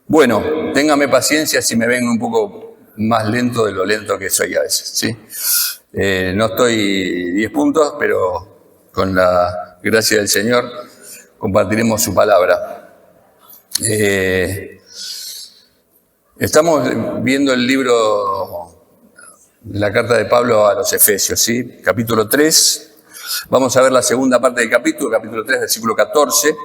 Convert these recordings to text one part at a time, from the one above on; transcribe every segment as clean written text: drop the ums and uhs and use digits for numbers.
Bueno, téngame paciencia si me ven un poco más lento de lo lento que soy a veces, ¿sí? No estoy 10 puntos, pero con la gracia del Señor compartiremos su palabra. Estamos viendo el libro, la carta de Pablo a los Efesios, ¿sí? Capítulo 3. Vamos a ver la segunda parte del capítulo 3, versículo 14.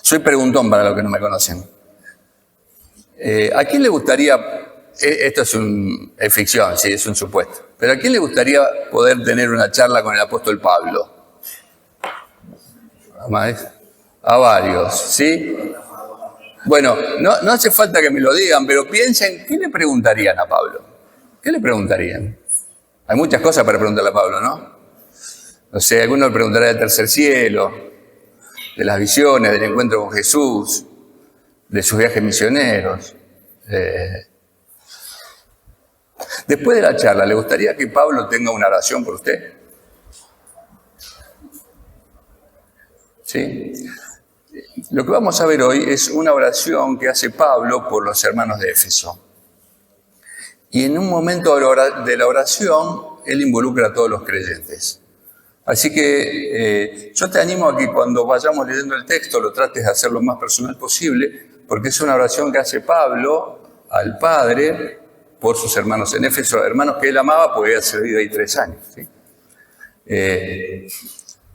Soy preguntón para los que no me conocen. ¿A quién le gustaría, esto es ficción, sí, es un supuesto, pero a quién le gustaría poder tener una charla con el apóstol Pablo? A varios, ¿sí? Bueno, no hace falta que me lo digan, pero piensen, ¿qué le preguntarían a Pablo? ¿Qué le preguntarían? Hay muchas cosas para preguntarle a Pablo, ¿no? No sé, alguno le preguntará del tercer cielo, de las visiones, del encuentro con Jesús, de sus viajes misioneros. Después de la charla, ¿le gustaría que Pablo tenga una oración por usted? ¿Sí? Lo que vamos a ver hoy es una oración que hace Pablo por los hermanos de Éfeso. Y en un momento de la oración, él involucra a todos los creyentes. Así que yo te animo a que cuando vayamos leyendo el texto lo trates de hacer lo más personal posible, porque es una oración que hace Pablo al Padre por sus hermanos en Éfeso, hermanos que él amaba porque había servido ahí 3 años. ¿Sí?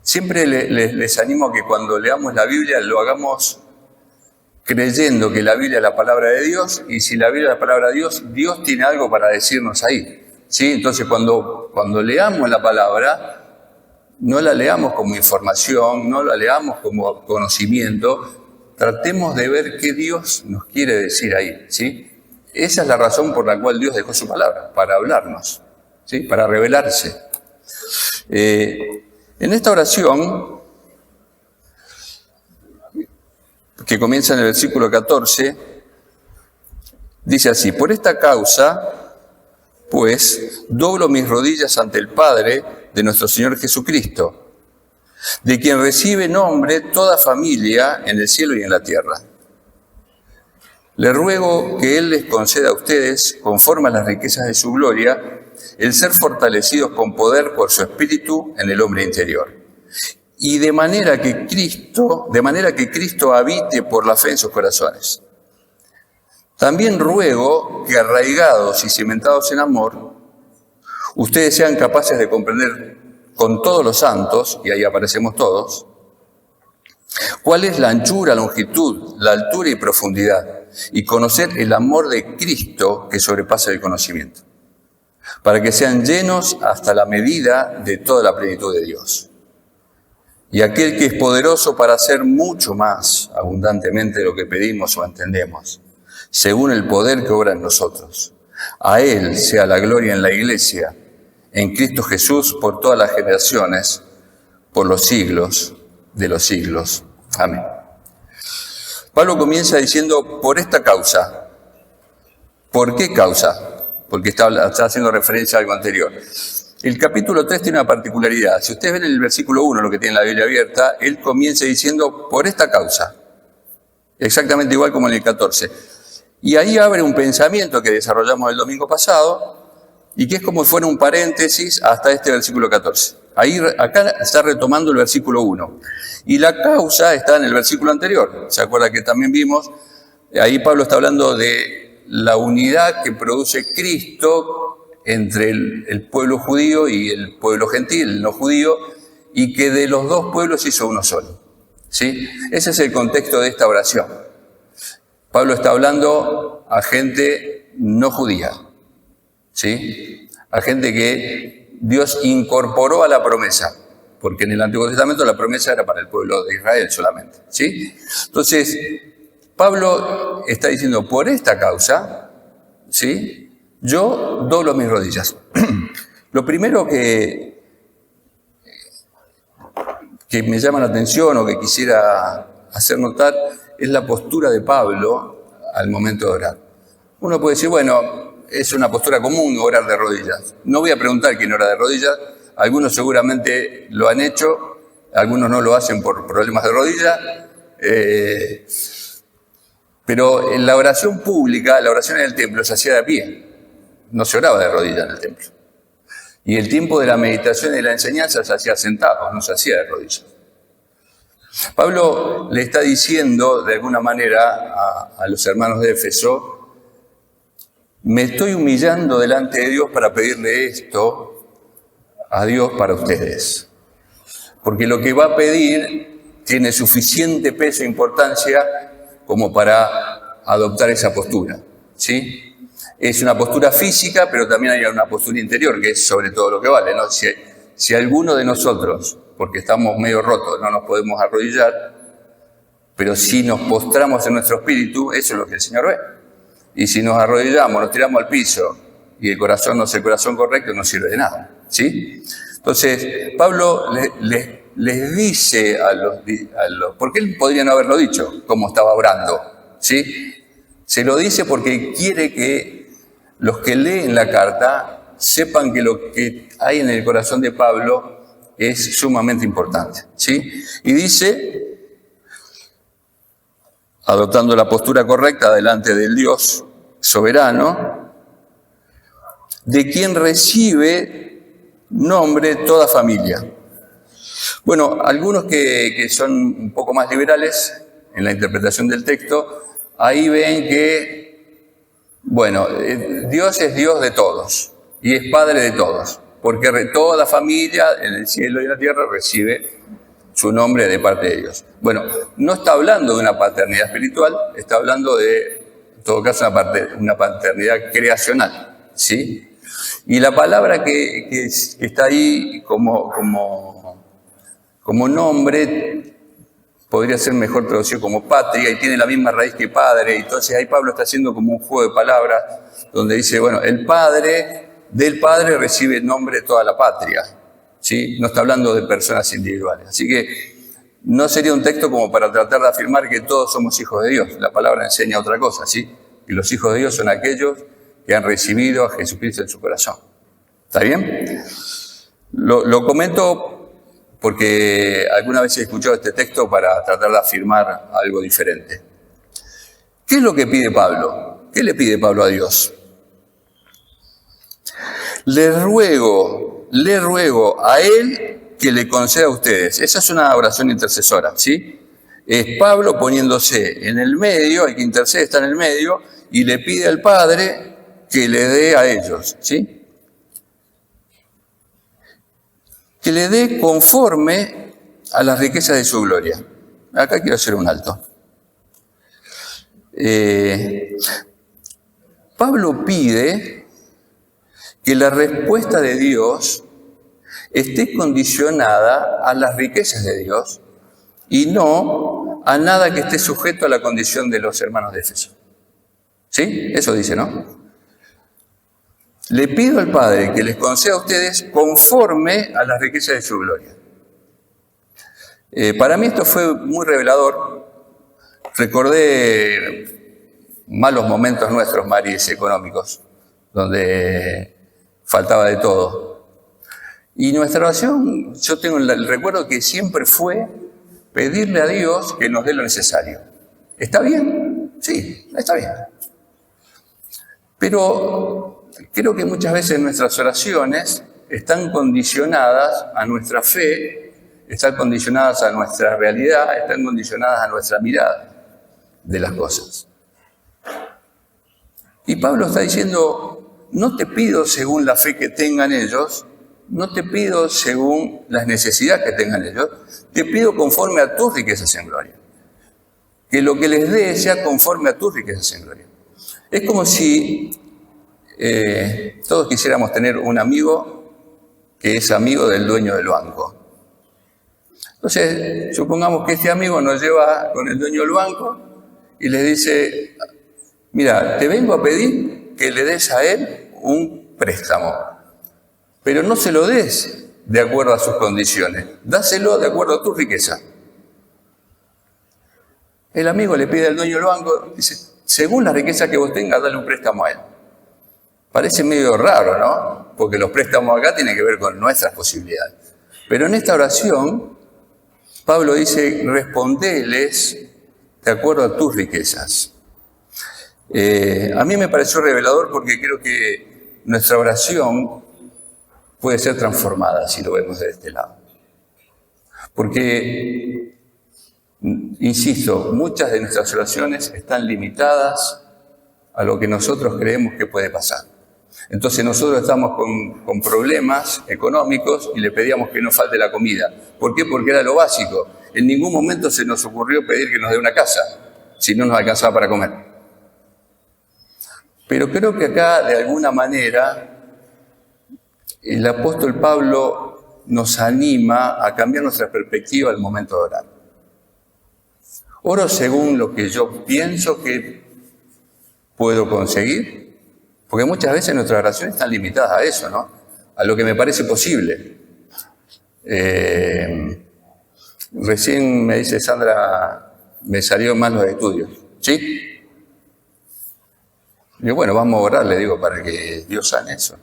Siempre les animo a que cuando leamos la Biblia lo hagamos creyendo que la Biblia es la palabra de Dios, y si la Biblia es la palabra de Dios, Dios tiene algo para decirnos ahí. ¿Sí? Entonces cuando leamos la palabra, no la leamos como información, no la leamos como conocimiento, tratemos de ver qué Dios nos quiere decir ahí. ¿Sí? Esa es la razón por la cual Dios dejó su palabra, para hablarnos, ¿sí? Para revelarse. En esta oración, que comienza en el versículo 14, dice así: por esta causa, pues, doblo mis rodillas ante el Padre de nuestro Señor Jesucristo, de quien recibe nombre toda familia en el cielo y en la tierra. Le ruego que Él les conceda a ustedes, conforme a las riquezas de su gloria, el ser fortalecidos con poder por su Espíritu en el hombre interior. Y de manera que Cristo habite por la fe en sus corazones. También ruego que, arraigados y cimentados en amor, ustedes sean capaces de comprender con todos los santos, y ahí aparecemos todos, cuál es la anchura, longitud, la altura y profundidad, y conocer el amor de Cristo que sobrepasa el conocimiento, para que sean llenos hasta la medida de toda la plenitud de Dios. Y aquel que es poderoso para hacer mucho más abundantemente de lo que pedimos o entendemos, según el poder que obra en nosotros. A Él sea la gloria en la Iglesia, en Cristo Jesús, por todas las generaciones, por los siglos de los siglos. Amén. Pablo comienza diciendo, por esta causa. ¿Por qué causa? Porque está haciendo referencia a algo anterior. El capítulo 3 tiene una particularidad. Si ustedes ven en el versículo 1, lo que tiene la Biblia abierta, él comienza diciendo, por esta causa. Exactamente igual como en el 14. Y ahí abre un pensamiento que desarrollamos el domingo pasado, y que es como si fuera un paréntesis hasta este versículo 14. Acá está retomando el versículo 1. Y la causa está en el versículo anterior. ¿Se acuerda que también vimos? Ahí Pablo está hablando de la unidad que produce Cristo entre el pueblo judío y el pueblo gentil, el no judío, y que de los dos pueblos hizo uno solo. ¿Sí? Ese es el contexto de esta oración. Pablo está hablando a gente no judía, ¿sí? A gente que Dios incorporó a la promesa, porque en el Antiguo Testamento la promesa era para el pueblo de Israel solamente, ¿sí? Entonces, Pablo está diciendo, por esta causa, ¿sí?, yo doblo mis rodillas. Lo primero que me llama la atención o que quisiera hacer notar es la postura de Pablo al momento de orar. Uno puede decir, bueno, es una postura común orar de rodillas. No voy a preguntar quién ora de rodillas, algunos seguramente lo han hecho algunos no lo hacen por problemas de rodilla, pero en la oración pública, la oración en el templo se hacía de pie, no se oraba de rodilla en el templo. Y el tiempo de la meditación y de la enseñanza se hacía sentado, no se hacía de rodillas. Pablo le está diciendo de alguna manera a los hermanos de Éfeso: me estoy humillando delante de Dios para pedirle esto a Dios para ustedes. Porque lo que va a pedir tiene suficiente peso e importancia como para adoptar esa postura, ¿sí? Es una postura física, pero también hay una postura interior, que es sobre todo lo que vale, ¿no? Si alguno de nosotros, porque estamos medio rotos, no nos podemos arrodillar, pero si nos postramos en nuestro espíritu, eso es lo que el Señor ve. Y si nos arrodillamos, nos tiramos al piso y el corazón no es el corazón correcto, no sirve de nada, ¿sí? Entonces, Pablo les dice a los... porque él podría no haberlo dicho, como estaba orando, ¿sí? Se lo dice porque quiere que los que leen la carta sepan que lo que hay en el corazón de Pablo es sumamente importante, ¿sí? Y dice, adoptando la postura correcta delante del Dios soberano, de quien recibe nombre toda familia. Bueno, algunos que son un poco más liberales en la interpretación del texto, ahí ven que, bueno, Dios es Dios de todos y es Padre de todos, porque toda familia en el cielo y en la tierra recibe su nombre de parte de Dios. Bueno, no está hablando de una paternidad espiritual, está hablando de, en todo caso, una paternidad creacional, ¿sí? Y la palabra que está ahí como nombre podría ser mejor traducido como patria y tiene la misma raíz que padre. Entonces ahí Pablo está haciendo como un juego de palabras donde dice, bueno, el padre, del padre recibe el nombre de toda la patria, ¿sí? No está hablando de personas individuales. Así que no sería un texto como para tratar de afirmar que todos somos hijos de Dios. La palabra enseña otra cosa, ¿sí? Y los hijos de Dios son aquellos que han recibido a Jesucristo en su corazón. ¿Está bien? Lo comento porque alguna vez he escuchado este texto para tratar de afirmar algo diferente. ¿Qué es lo que pide Pablo? ¿Qué le pide Pablo a Dios? Le ruego a Él que le conceda a ustedes. Esa es una oración intercesora, ¿sí? Es Pablo poniéndose en el medio, el que intercede está en el medio, y le pide al Padre que le dé a ellos, ¿sí? Que le dé conforme a las riquezas de su gloria. Acá quiero hacer un alto. Pablo pide que la respuesta de Dios esté condicionada a las riquezas de Dios y no a nada que esté sujeto a la condición de los hermanos de Éfeso. ¿Sí? Eso dice, ¿no? Le pido al Padre que les conceda a ustedes conforme a las riquezas de su gloria. Para mí esto fue muy revelador. Recordé malos momentos nuestros, Maris, económicos, donde faltaba de todo. Y nuestra oración, yo tengo el recuerdo que siempre fue pedirle a Dios que nos dé lo necesario. ¿Está bien? Sí, está bien. Pero creo que muchas veces nuestras oraciones están condicionadas a nuestra fe, están condicionadas a nuestra realidad, están condicionadas a nuestra mirada de las cosas. Y Pablo está diciendo, no te pido según la fe que tengan ellos, no te pido según las necesidades que tengan ellos, te pido conforme a tus riquezas en gloria. Que lo que les dé sea conforme a tus riquezas en gloria. Es como si todos quisiéramos tener un amigo que es amigo del dueño del banco. Entonces, supongamos que este amigo nos lleva con el dueño del banco y le dice, mira, te vengo a pedir que le des a él un préstamo, pero no se lo des de acuerdo a sus condiciones, dáselo de acuerdo a tu riqueza. El amigo le pide al dueño del banco, dice, según la riqueza que vos tengas, dale un préstamo a él. Parece medio raro, ¿no? Porque los préstamos acá tienen que ver con nuestras posibilidades. Pero en esta oración, Pablo dice, respondéles de acuerdo a tus riquezas. A mí me pareció revelador porque creo que nuestra oración puede ser transformada si lo vemos de este lado. Porque, insisto, muchas de nuestras oraciones están limitadas a lo que nosotros creemos que puede pasar. Entonces nosotros estamos con problemas económicos y le pedíamos que nos falte la comida. ¿Por qué? Porque era lo básico. En ningún momento se nos ocurrió pedir que nos dé una casa, si no nos alcanzaba para comer. Pero creo que acá, de alguna manera, el apóstol Pablo nos anima a cambiar nuestra perspectiva al momento de orar. Oro según lo que yo pienso que puedo conseguir, porque muchas veces nuestras oraciones están limitadas a eso, ¿no? A lo que me parece posible. Recién me dice Sandra, me salió mal los estudios, ¿sí? Y bueno, vamos a orar, le digo, para que Dios sane eso.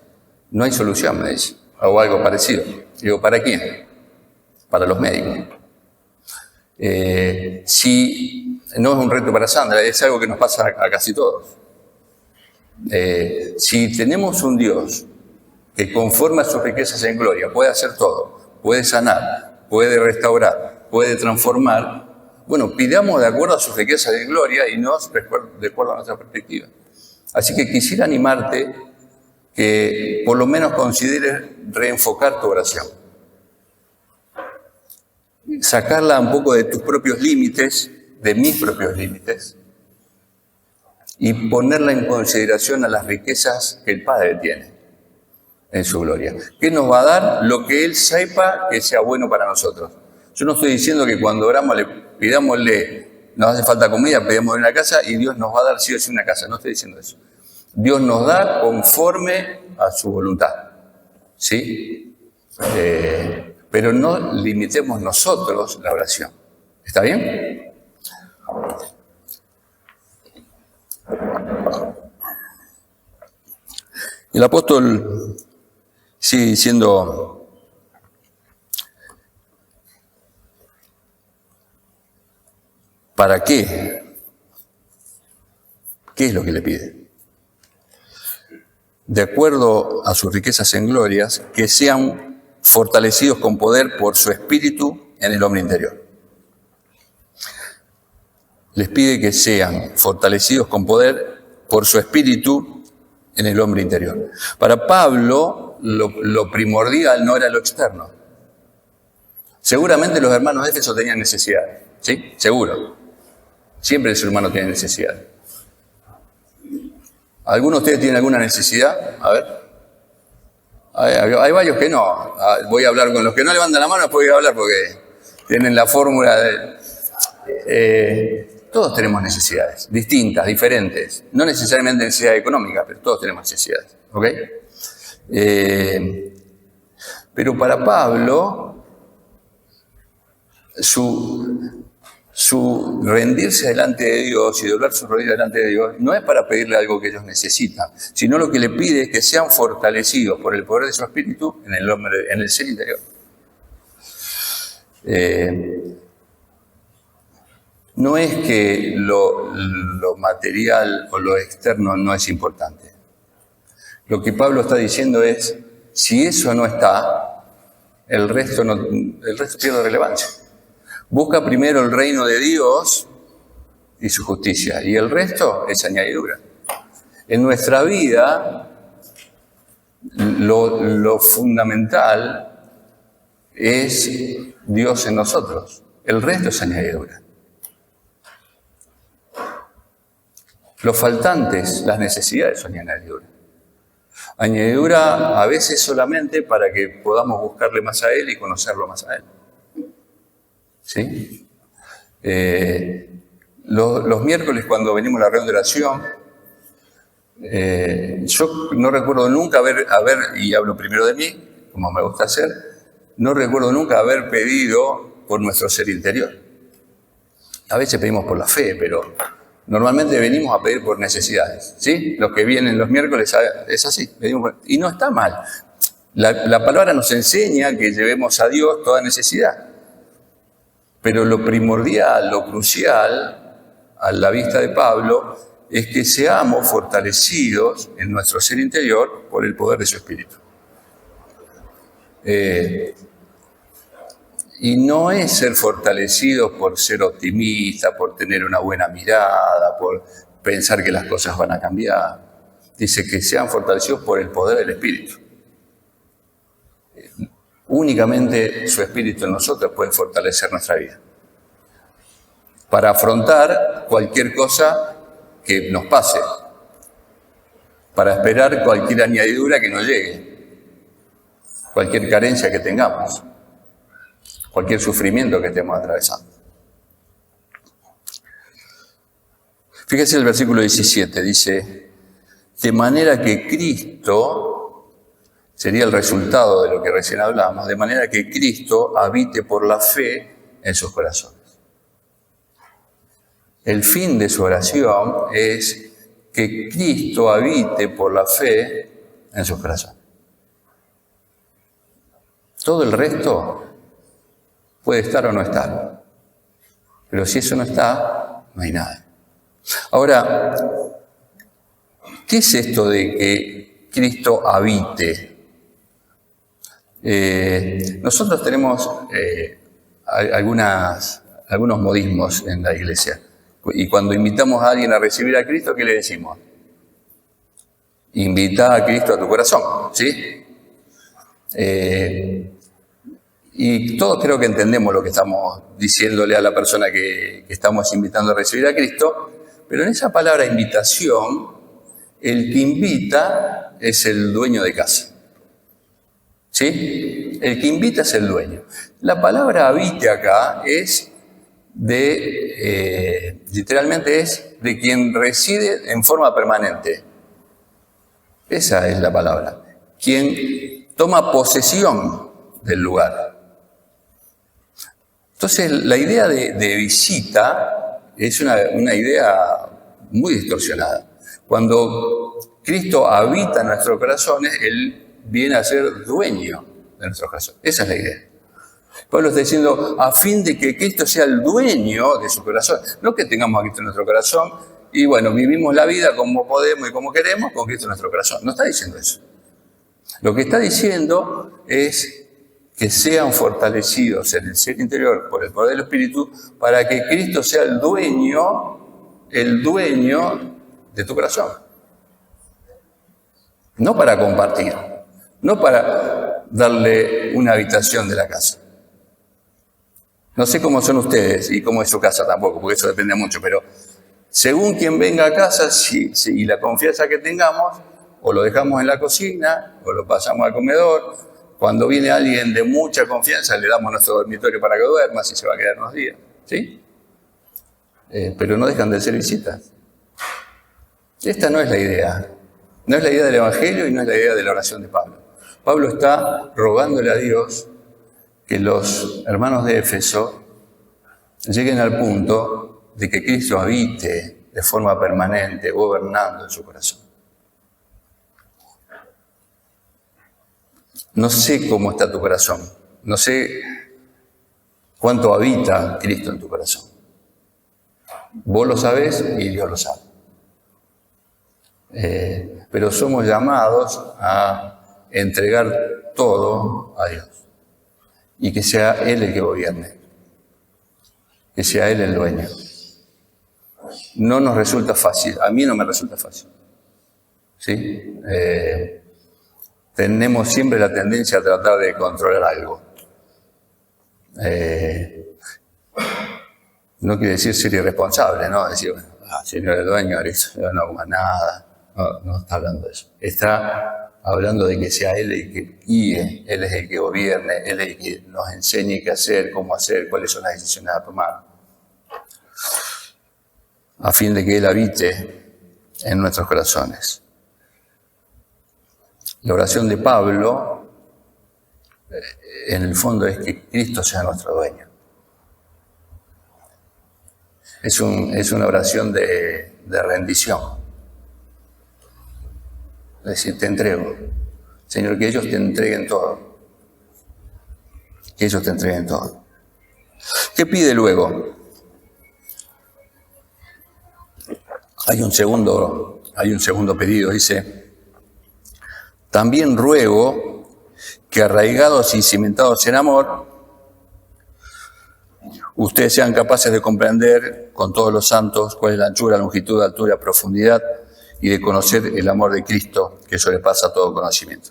No hay solución, me dice, o algo parecido. Digo, ¿para quién? Para los médicos. Si no es un reto para Sandra, es algo que nos pasa a casi todos. Si tenemos un Dios que conforme a sus riquezas en gloria puede hacer todo, puede sanar, puede restaurar, puede transformar, bueno, pidamos de acuerdo a sus riquezas en gloria y no de acuerdo a nuestra perspectiva. Así que quisiera animarte que por lo menos consideres reenfocar tu oración. Sacarla un poco de tus propios límites, de mis propios límites, y ponerla en consideración a las riquezas que el Padre tiene en su gloria. ¿Qué nos va a dar? Lo que Él sepa que sea bueno para nosotros. Yo no estoy diciendo que cuando oramos pidámosle, nos hace falta comida, pedimos una casa y Dios nos va a dar sí o sí una casa. No estoy diciendo eso. Dios nos da conforme a su voluntad. ¿Sí? Pero no limitemos nosotros la oración. ¿Está bien? El apóstol sigue diciendo, ¿para qué? ¿Qué es lo que le pide? De acuerdo a sus riquezas en glorias, que sean fortalecidos con poder por su espíritu en el hombre interior. Les pide que sean fortalecidos con poder por su espíritu en el hombre interior. Para Pablo, lo primordial no era lo externo. Seguramente los hermanos de Éfeso tenían necesidades, ¿sí? Seguro. Siempre el ser humano tiene necesidades. ¿Algunos de ustedes tienen alguna necesidad? A ver. Hay varios que no. Voy a hablar con los que no levantan la mano, después voy a hablar porque tienen la fórmula de... todos tenemos necesidades, distintas, diferentes. No necesariamente necesidades económicas, pero todos tenemos necesidades. ¿Ok? Pero para Pablo, su rendirse delante de Dios y doblar sus rodillas delante de Dios no es para pedirle algo que ellos necesitan, sino lo que le pide es que sean fortalecidos por el poder de su espíritu en el ser interior. No es que lo material o lo externo no es importante. Lo que Pablo está diciendo es, si eso no está, el resto pierde relevancia. Busca primero el reino de Dios y su justicia, y el resto es añadidura. En nuestra vida, lo fundamental es Dios en nosotros. El resto es añadidura. Los faltantes, las necesidades son añadidura. Añadidura a veces solamente para que podamos buscarle más a Él y conocerlo más a Él. ¿Sí? Los miércoles cuando venimos a la reunión de oración, yo no recuerdo nunca y hablo primero de mí, como me gusta hacer, no recuerdo nunca haber pedido por nuestro ser interior. A veces pedimos por la fe, pero normalmente venimos a pedir por necesidades, ¿sí? Los que vienen los miércoles es así, y no está mal. La palabra nos enseña que llevemos a Dios toda necesidad. Pero lo primordial, lo crucial, a la vista de Pablo, es que seamos fortalecidos en nuestro ser interior por el poder de su Espíritu. Y no es ser fortalecidos por ser optimista, por tener una buena mirada, por pensar que las cosas van a cambiar. Dice que sean fortalecidos por el poder del Espíritu. Únicamente su Espíritu en nosotros puede fortalecer nuestra vida para afrontar cualquier cosa que nos pase, para esperar cualquier añadidura que nos llegue, cualquier carencia que tengamos, cualquier sufrimiento que estemos atravesando. Fíjese el versículo 17, dice, de manera que Cristo, sería el resultado de lo que recién hablamos, de manera que Cristo habite por la fe en sus corazones. El fin de su oración es que Cristo habite por la fe en sus corazones. Todo el resto puede estar o no estar. Pero si eso no está, no hay nada. Ahora, ¿qué es esto de que Cristo habite? Nosotros tenemos algunos modismos en la iglesia. Y cuando invitamos a alguien a recibir a Cristo, ¿qué le decimos? Invita a Cristo a tu corazón, ¿sí? Y todos creo que entendemos lo que estamos diciéndole a la persona que estamos invitando a recibir a Cristo, pero en esa palabra invitación, el que invita es el dueño de casa. ¿Sí? El que invita es el dueño. La palabra habite acá es literalmente es de quien reside en forma permanente. Esa es la palabra. Quien toma posesión del lugar. Entonces, la idea de visita es una idea muy distorsionada. Cuando Cristo habita en nuestros corazones, Él viene a ser dueño de nuestros corazones. Esa es la idea. Pablo está diciendo, a fin de que Cristo sea el dueño de su corazón. No que tengamos a Cristo en nuestro corazón y bueno, vivimos la vida como podemos y como queremos con Cristo en nuestro corazón. No está diciendo eso. Lo que está diciendo es que sean fortalecidos en el ser interior por el poder del Espíritu para que Cristo sea el dueño de tu corazón. No para compartir, no para darle una habitación de la casa. No sé cómo son ustedes y cómo es su casa tampoco, porque eso depende mucho, pero según quien venga a casa y la confianza que tengamos, o lo dejamos en la cocina, o lo pasamos al comedor. Cuando viene alguien de mucha confianza, le damos nuestro dormitorio para que duerma, si se va a quedar unos días, ¿sí? Pero no dejan de ser visitas. Esta no es la idea. No es la idea del Evangelio y no es la idea de la oración de Pablo. Pablo está rogándole a Dios que los hermanos de Éfeso lleguen al punto de que Cristo habite de forma permanente, gobernando en su corazón. No sé cómo está tu corazón, no sé cuánto habita Cristo en tu corazón. Vos lo sabés y Dios lo sabe. Pero somos llamados a entregar todo a Dios. Y que sea Él el que gobierne. Que sea Él el dueño. No nos resulta fácil. A mí no me resulta fácil. ¿Sí? Tenemos siempre la tendencia a tratar de controlar algo. No quiere decir ser irresponsable, ¿no? Decir, bueno, señor el dueño, no hago más nada. No está hablando de eso. Está hablando de que sea Él el que guíe, Él es el que gobierne, Él es el que nos enseñe qué hacer, cómo hacer, cuáles son las decisiones a tomar. A fin de que Él habite en nuestros corazones. La oración de Pablo, en el fondo, es que Cristo sea nuestro dueño. Es una oración de rendición. Es decir, te entrego. Señor, que ellos te entreguen todo. Que ellos te entreguen todo. ¿Qué pide luego? Hay un segundo pedido, dice: también ruego que arraigados y cimentados en amor, ustedes sean capaces de comprender con todos los santos cuál es la anchura, longitud, altura, profundidad, y de conocer el amor de Cristo que sobrepasa todo conocimiento.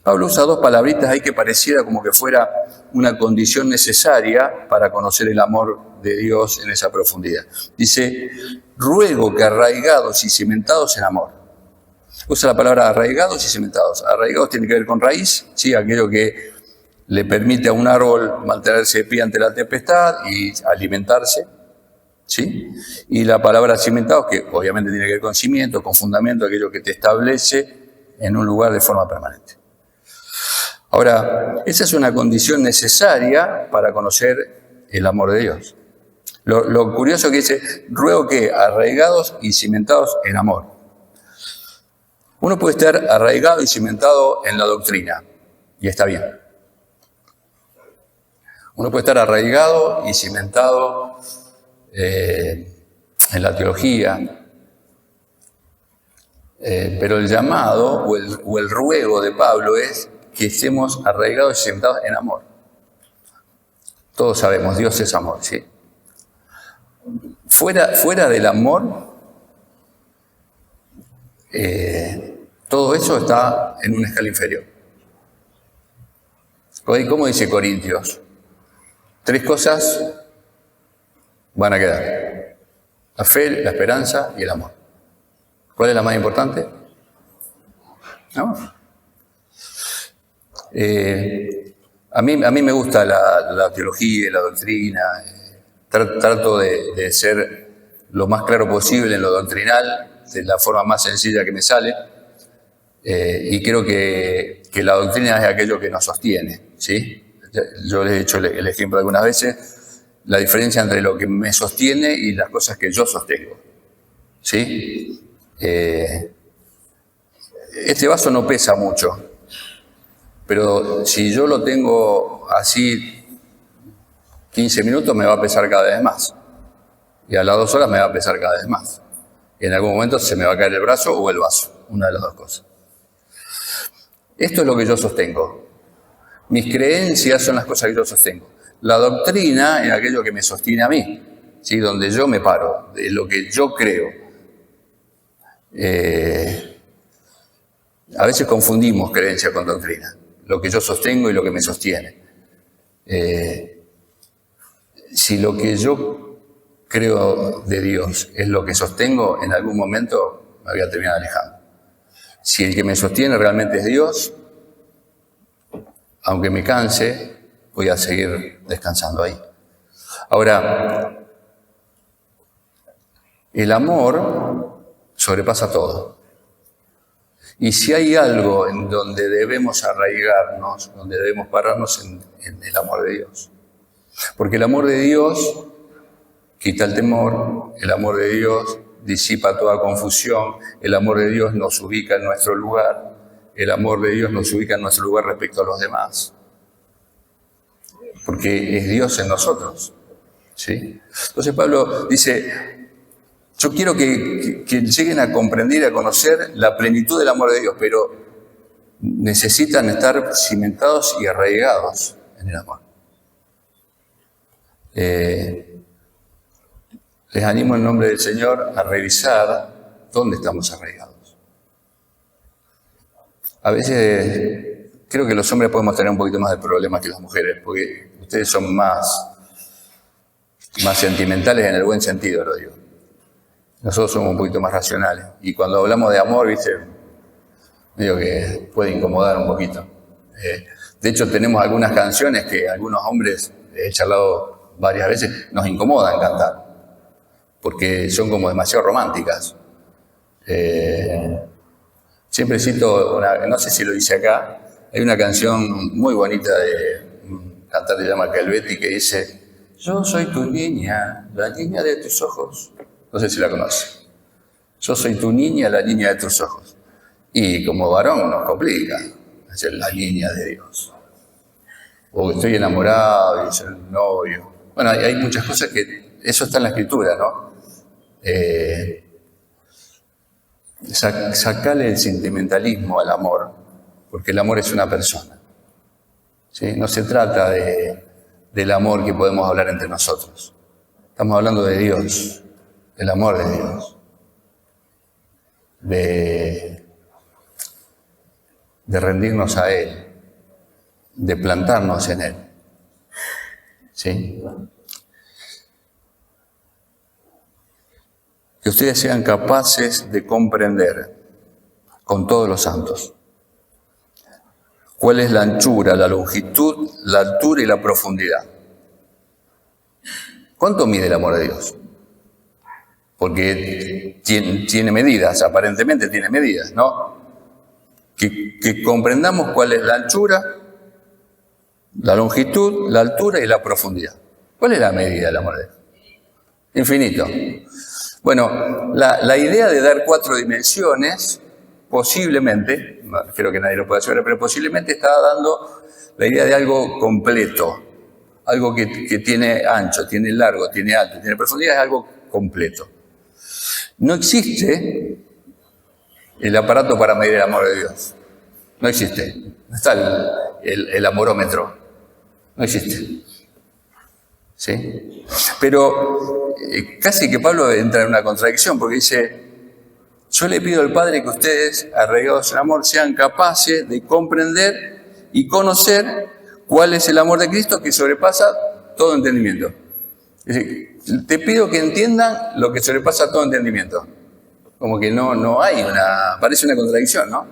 Pablo usa dos palabritas ahí que pareciera como que fuera una condición necesaria para conocer el amor de Dios en esa profundidad. Dice: ruego que arraigados y cimentados en amor. Usa la palabra arraigados y cimentados. Arraigados tiene que ver con raíz, ¿sí? Aquello que le permite a un árbol mantenerse de pie ante la tempestad y alimentarse, ¿sí? Y la palabra cimentados, que obviamente tiene que ver con cimiento, con fundamento, aquello que te establece en un lugar de forma permanente. Ahora, esa es una condición necesaria para conocer el amor de Dios. Lo curioso que dice: ruego que arraigados y cimentados en amor. Uno puede estar arraigado y cimentado en la doctrina, y está bien. Uno puede estar arraigado y cimentado en la teología, pero el llamado o el ruego de Pablo es que estemos arraigados y cimentados en amor. Todos sabemos, Dios es amor, ¿sí? Fuera del amor, todo eso está en una escala inferior. ¿Cómo dice Corintios? 3 cosas van a quedar: la fe, la esperanza y el amor. ¿Cuál es la más importante? Amor. A mí me gusta la teología y la doctrina. Trato de ser lo más claro posible en lo doctrinal, de la forma más sencilla que me sale. Y creo que la doctrina es aquello que nos sostiene, ¿sí? Yo les he hecho el ejemplo algunas veces, la diferencia entre lo que me sostiene y las cosas que yo sostengo, ¿sí? Este vaso no pesa mucho, pero si yo lo tengo así 15 minutos me va a pesar cada vez más, y a las 2 horas me va a pesar cada vez más. Y en algún momento se me va a caer el brazo o el vaso, una de las dos cosas. Esto es lo que yo sostengo. Mis creencias son las cosas que yo sostengo. La doctrina es aquello que me sostiene a mí, ¿sí? Donde yo me paro, de lo que yo creo. A veces confundimos creencia con doctrina, lo que yo sostengo y lo que me sostiene. Si lo que yo creo de Dios es lo que sostengo, en algún momento me voy a terminar alejando. Si el que me sostiene realmente es Dios, aunque me canse, voy a seguir descansando ahí. Ahora, el amor sobrepasa todo. Y si hay algo en donde debemos arraigarnos, donde debemos pararnos, en el amor de Dios. Porque el amor de Dios quita el temor, el amor de Dios disipa toda confusión, el amor de Dios nos ubica en nuestro lugar, el amor de Dios nos ubica en nuestro lugar respecto a los demás. Porque es Dios en nosotros, ¿sí? Entonces Pablo dice: yo quiero que lleguen a comprender y a conocer la plenitud del amor de Dios, pero necesitan estar cimentados y arraigados en el amor. Les animo en nombre del Señor a revisar dónde estamos arraigados. A veces creo que los hombres podemos tener un poquito más de problemas que las mujeres, porque ustedes son más sentimentales en el buen sentido, lo digo. Nosotros somos un poquito más racionales. Y cuando hablamos de amor, ¿viste? Medio que puede incomodar un poquito. De hecho, tenemos algunas canciones que algunos hombres, he charlado varias veces, nos incomodan cantar, porque son como demasiado románticas. Siempre cito, no sé si lo hice acá, hay una canción muy bonita de un cantante que se llama Calvetti que dice: yo soy tu niña, la niña de tus ojos. No sé si la conoces. Yo soy tu niña, la niña de tus ojos. Y como varón nos complica ser la niña de Dios. O estoy enamorado y soy el novio. Bueno, hay muchas cosas que... Eso está en la Escritura, ¿no? Sacarle el sentimentalismo al amor, porque el amor es una persona. ¿Sí? No se trata del amor que podemos hablar entre nosotros. Estamos hablando de Dios, del amor de Dios, de rendirnos a Él, de plantarnos en Él. ¿Sí? Que ustedes sean capaces de comprender con todos los santos cuál es la anchura, la longitud, la altura y la profundidad. ¿Cuánto mide el amor de Dios? Porque tiene medidas, aparentemente tiene medidas, ¿no? Que comprendamos cuál es la anchura, la longitud, la altura y la profundidad. ¿Cuál es la medida del amor de Dios? Infinito. Bueno, la idea de dar 4 dimensiones, posiblemente, no, creo que nadie lo pueda saber, pero posiblemente está dando la idea de algo completo, algo que tiene ancho, tiene largo, tiene alto, tiene profundidad, es algo completo. No existe el aparato para medir el amor de Dios. No existe. No está el amorómetro. No existe. ¿Sí? Pero casi que Pablo entra en una contradicción porque dice: yo le pido al Padre que ustedes, arraigados en amor, sean capaces de comprender y conocer cuál es el amor de Cristo que sobrepasa todo entendimiento. Es decir, te pido que entiendan lo que sobrepasa todo entendimiento. Como que no hay parece una contradicción, ¿no?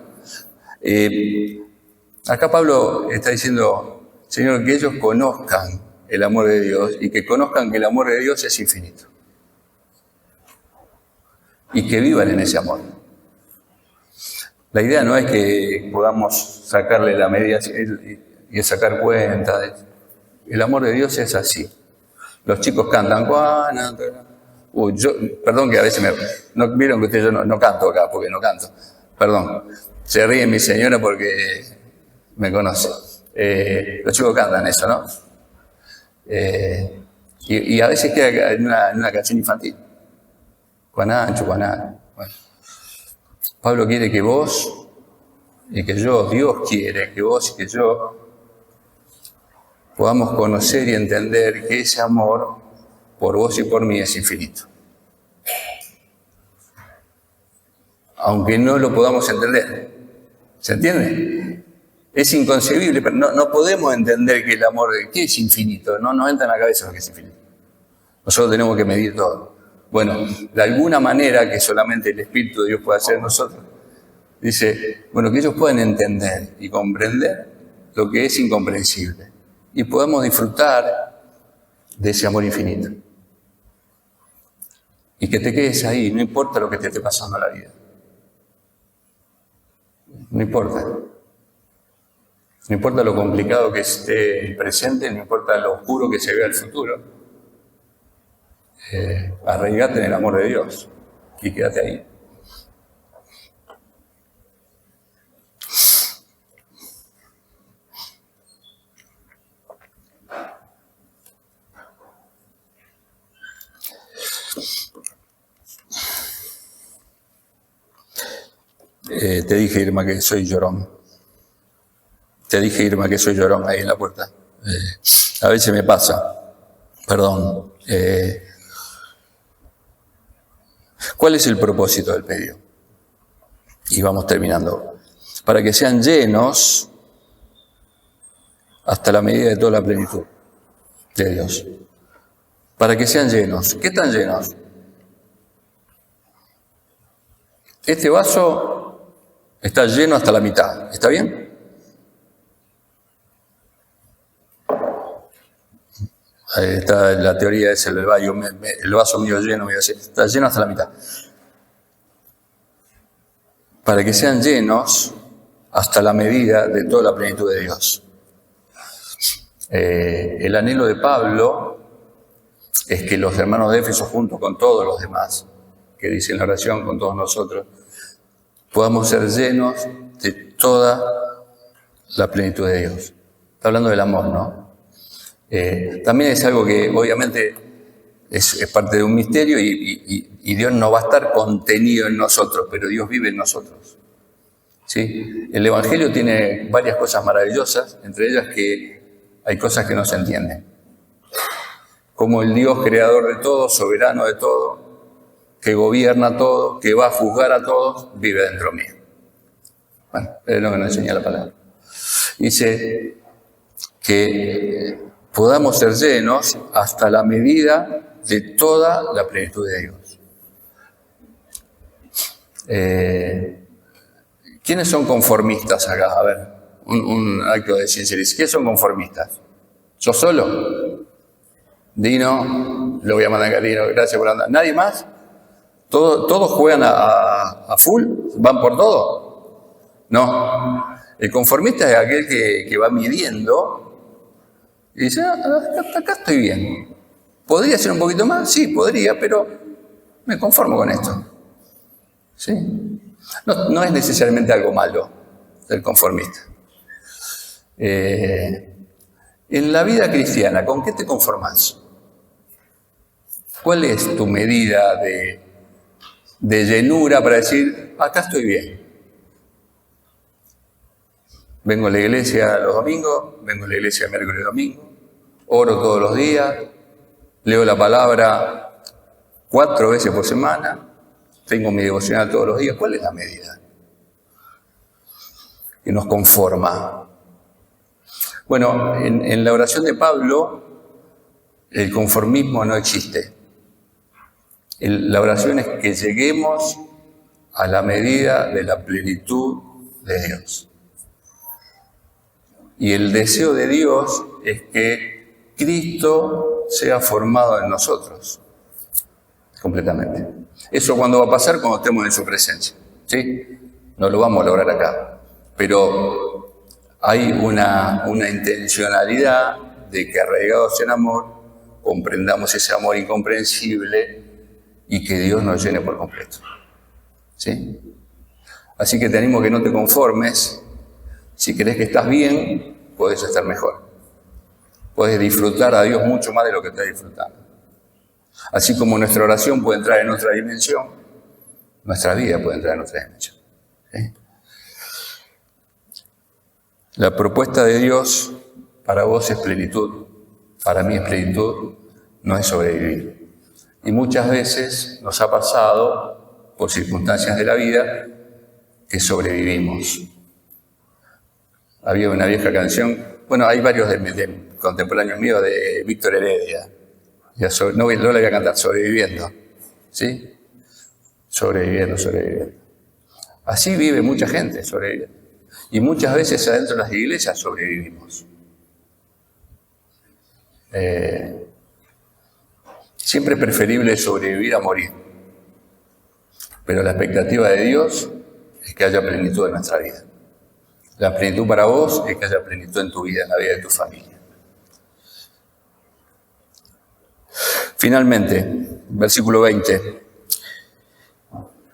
Acá Pablo está diciendo: Señor, que ellos conozcan el amor de Dios y que conozcan que el amor de Dios es infinito. Y que vivan en ese amor. La idea no es que podamos sacarle la medida y sacar cuenta. El amor de Dios es así. Los chicos cantan, perdón que a veces no vieron que ustedes, yo no canto acá, porque no canto. Perdón. Se ríe mi señora porque me conoce. Los chicos cantan eso, ¿no? Y a veces queda en una canción infantil. Cuanancho. Bueno. Pablo quiere que vos y que yo, Dios quiere que vos y que yo podamos conocer y entender que ese amor por vos y por mí es infinito. Aunque no lo podamos entender. ¿Se entiende? Es inconcebible, pero no podemos entender que el amor, ¿qué es infinito? No nos entra en la cabeza lo que es infinito. Nosotros tenemos que medir todo. Bueno, de alguna manera que solamente el Espíritu de Dios puede hacer en nosotros, dice, bueno, que ellos puedan entender y comprender lo que es incomprensible y podamos disfrutar de ese amor infinito. Y que te quedes ahí, no importa lo que te esté pasando en la vida. No importa. No importa lo complicado que esté el presente, no importa lo oscuro que se vea el futuro. Arraigate en el amor de Dios y quédate ahí. Te dije, Irma, que soy llorón. Te dije, Irma, que soy llorón ahí en la puerta. A veces me pasa. Perdón. ¿Cuál es el propósito del pedido? Y vamos terminando. Para que sean llenos hasta la medida de toda la plenitud de Dios. Para que sean llenos. ¿Qué tan llenos? Este vaso está lleno hasta la mitad. ¿Está bien? Ahí está la teoría esa, el vaso mío lleno, está lleno hasta la mitad. Para que sean llenos hasta la medida de toda la plenitud de Dios. El anhelo de Pablo es que los hermanos de Éfeso, junto con todos los demás, que dicen la oración con todos nosotros, podamos ser llenos de toda la plenitud de Dios. Está hablando del amor, ¿no? También es algo que obviamente es parte de un misterio y Dios no va a estar contenido en nosotros, pero Dios vive en nosotros. ¿Sí? El Evangelio tiene varias cosas maravillosas, entre ellas que hay cosas que no se entienden. Como el Dios creador de todo, soberano de todo, que gobierna todo, que va a juzgar a todos, vive dentro mío. Bueno, es lo que nos enseña la palabra. Dice que podamos ser llenos hasta la medida de toda la plenitud de Dios. ¿Quiénes son conformistas acá? A ver, un acto de sinceridad. ¿Quiénes son conformistas? ¿Yo solo? Dino, lo voy a mandar a Dino, gracias por andar. ¿Nadie más? ¿Todos juegan a full? ¿Van por todo? No. El conformista es aquel que va midiendo y dice, acá estoy bien. ¿Podría ser un poquito más? Sí, podría, pero me conformo con esto. ¿Sí? No es necesariamente algo malo el conformista. En la vida cristiana, ¿con qué te conformas? ¿Cuál es tu medida de llenura para decir, acá estoy bien? Vengo a la iglesia los domingos, vengo a la iglesia miércoles y domingo, oro todos los días, leo la palabra 4 veces por semana, tengo mi devocional todos los días. ¿Cuál es la medida que nos conforma? Bueno, en la oración de Pablo, el conformismo no existe. La oración es que lleguemos a la medida de la plenitud de Dios. Y el deseo de Dios es que Cristo sea formado en nosotros, completamente. ¿Eso cuándo va a pasar? Cuando estemos en su presencia, ¿sí? No lo vamos a lograr acá, pero hay una intencionalidad de que arraigados en amor, comprendamos ese amor incomprensible y que Dios nos llene por completo, ¿sí? Así que te animo a que no te conformes. Si crees que estás bien, podés estar mejor. Podés disfrutar a Dios mucho más de lo que estás disfrutando. Así como nuestra oración puede entrar en otra dimensión, nuestra vida puede entrar en otra dimensión. ¿Sí? La propuesta de Dios para vos es plenitud, para mí es plenitud, no es sobrevivir. Y muchas veces nos ha pasado, por circunstancias de la vida, que sobrevivimos. Había una vieja canción, bueno, hay varios de contemporáneos míos de Víctor Heredia. No la voy a cantar, sobreviviendo. ¿Sí? Sobreviviendo. Así vive mucha gente, sobreviviendo. Y muchas veces adentro de las iglesias sobrevivimos. Siempre es preferible sobrevivir a morir. Pero la expectativa de Dios es que haya plenitud en nuestra vida. La plenitud para vos es que haya plenitud en tu vida, en la vida de tu familia. Finalmente, versículo 20.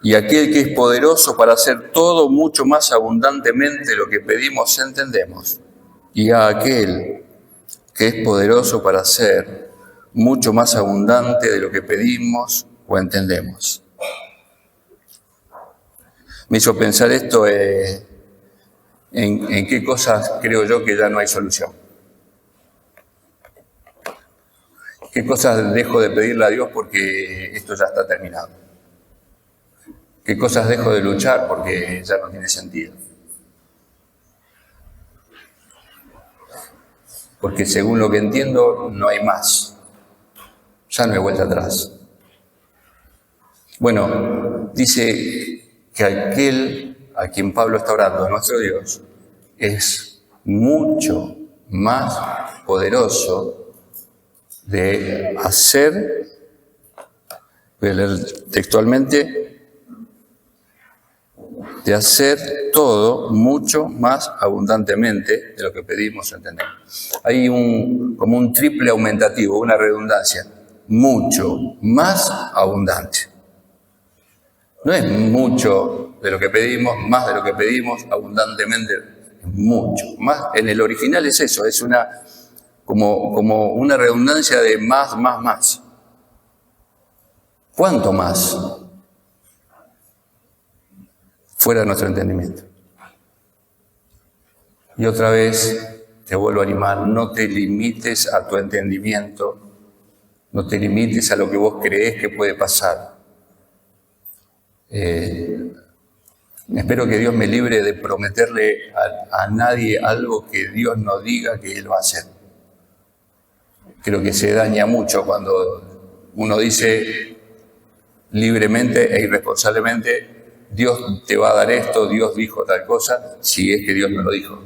Y aquel que es poderoso para hacer todo mucho más abundantemente de lo que pedimos, entendemos. Y a aquel que es poderoso para hacer mucho más abundante de lo que pedimos o entendemos. Me hizo pensar esto en qué cosas creo yo que ya no hay solución. ¿Qué cosas dejo de pedirle a Dios porque esto ya está terminado? ¿Qué cosas dejo de luchar porque ya no tiene sentido? Porque según lo que entiendo, no hay más. Ya no hay vuelta atrás. Bueno, dice que aquel a quien Pablo está orando, nuestro Dios, es mucho más poderoso de hacer, voy a leer textualmente, de hacer todo mucho más abundantemente de lo que pedimos o entendemos. Hay como un triple aumentativo, una redundancia, mucho más abundante. No es mucho de lo que pedimos, más de lo que pedimos, abundantemente, es mucho más. En el original es eso, es como una redundancia de más. ¿Cuánto más? Fuera de nuestro entendimiento. Y otra vez te vuelvo a animar, no te limites a tu entendimiento, no te limites a lo que vos creés que puede pasar. Espero que Dios me libre de prometerle a nadie algo que Dios no diga que Él va a hacer. Creo que se daña mucho cuando uno dice libremente e irresponsablemente, Dios te va a dar esto, Dios dijo tal cosa, si es que Dios no lo dijo.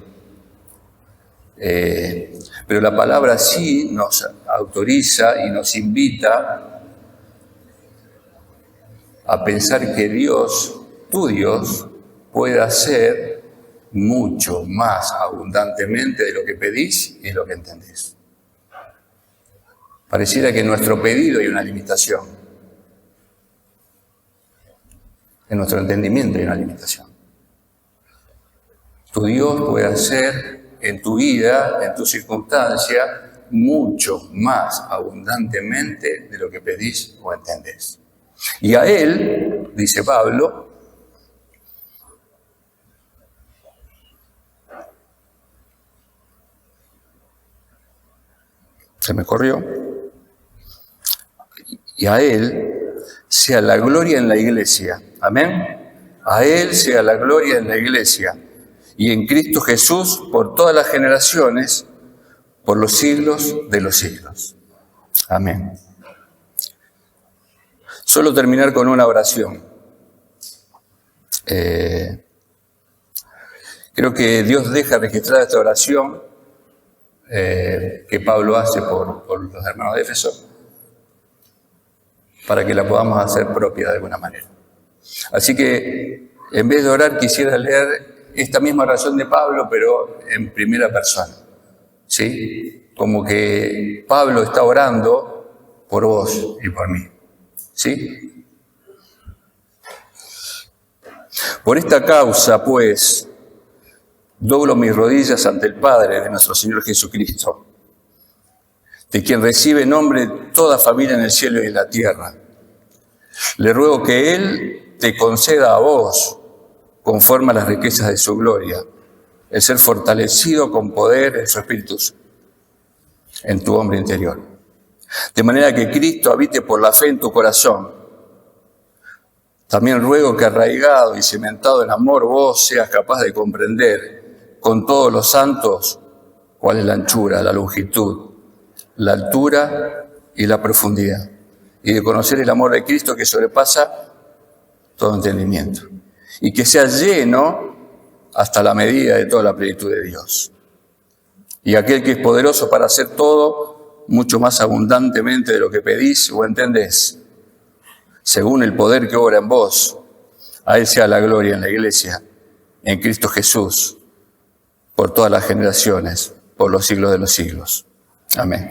Pero la palabra sí nos autoriza y nos invita a pensar que Dios, tu Dios, puede hacer mucho más abundantemente de lo que pedís y de lo que entendés. Pareciera que en nuestro pedido hay una limitación. En nuestro entendimiento hay una limitación. Tu Dios puede hacer en tu vida, en tu circunstancia, mucho más abundantemente de lo que pedís o entendés. Y a Él, dice Pablo, se me corrió, y a Él sea la gloria en la iglesia. Amén. A Él sea la gloria en la iglesia y en Cristo Jesús por todas las generaciones, por los siglos de los siglos. Amén. Solo terminar con una oración. Creo que Dios deja registrada esta oración que Pablo hace por los hermanos de Éfeso, para que la podamos hacer propia de alguna manera. Así que, en vez de orar, quisiera leer esta misma oración de Pablo, pero en primera persona. ¿Sí? Como que Pablo está orando por vos y por mí. ¿Sí? Por esta causa, pues, doblo mis rodillas ante el Padre de nuestro Señor Jesucristo, de quien recibe nombre toda familia en el cielo y en la tierra. Le ruego que Él te conceda a vos, conforme a las riquezas de su gloria, el ser fortalecido con poder en su Espíritu, en tu hombre interior. De manera que Cristo habite por la fe en tu corazón. También ruego que arraigado y cimentado en amor vos seas capaz de comprender con todos los santos cuál es la anchura, la longitud, la altura y la profundidad, y de conocer el amor de Cristo que sobrepasa todo entendimiento, y que sea lleno hasta la medida de toda la plenitud de Dios. Y aquel que es poderoso para hacer todo mucho más abundantemente de lo que pedís o entendés, según el poder que obra en vos, a Él sea la gloria en la iglesia, en Cristo Jesús, por todas las generaciones, por los siglos de los siglos. Amén.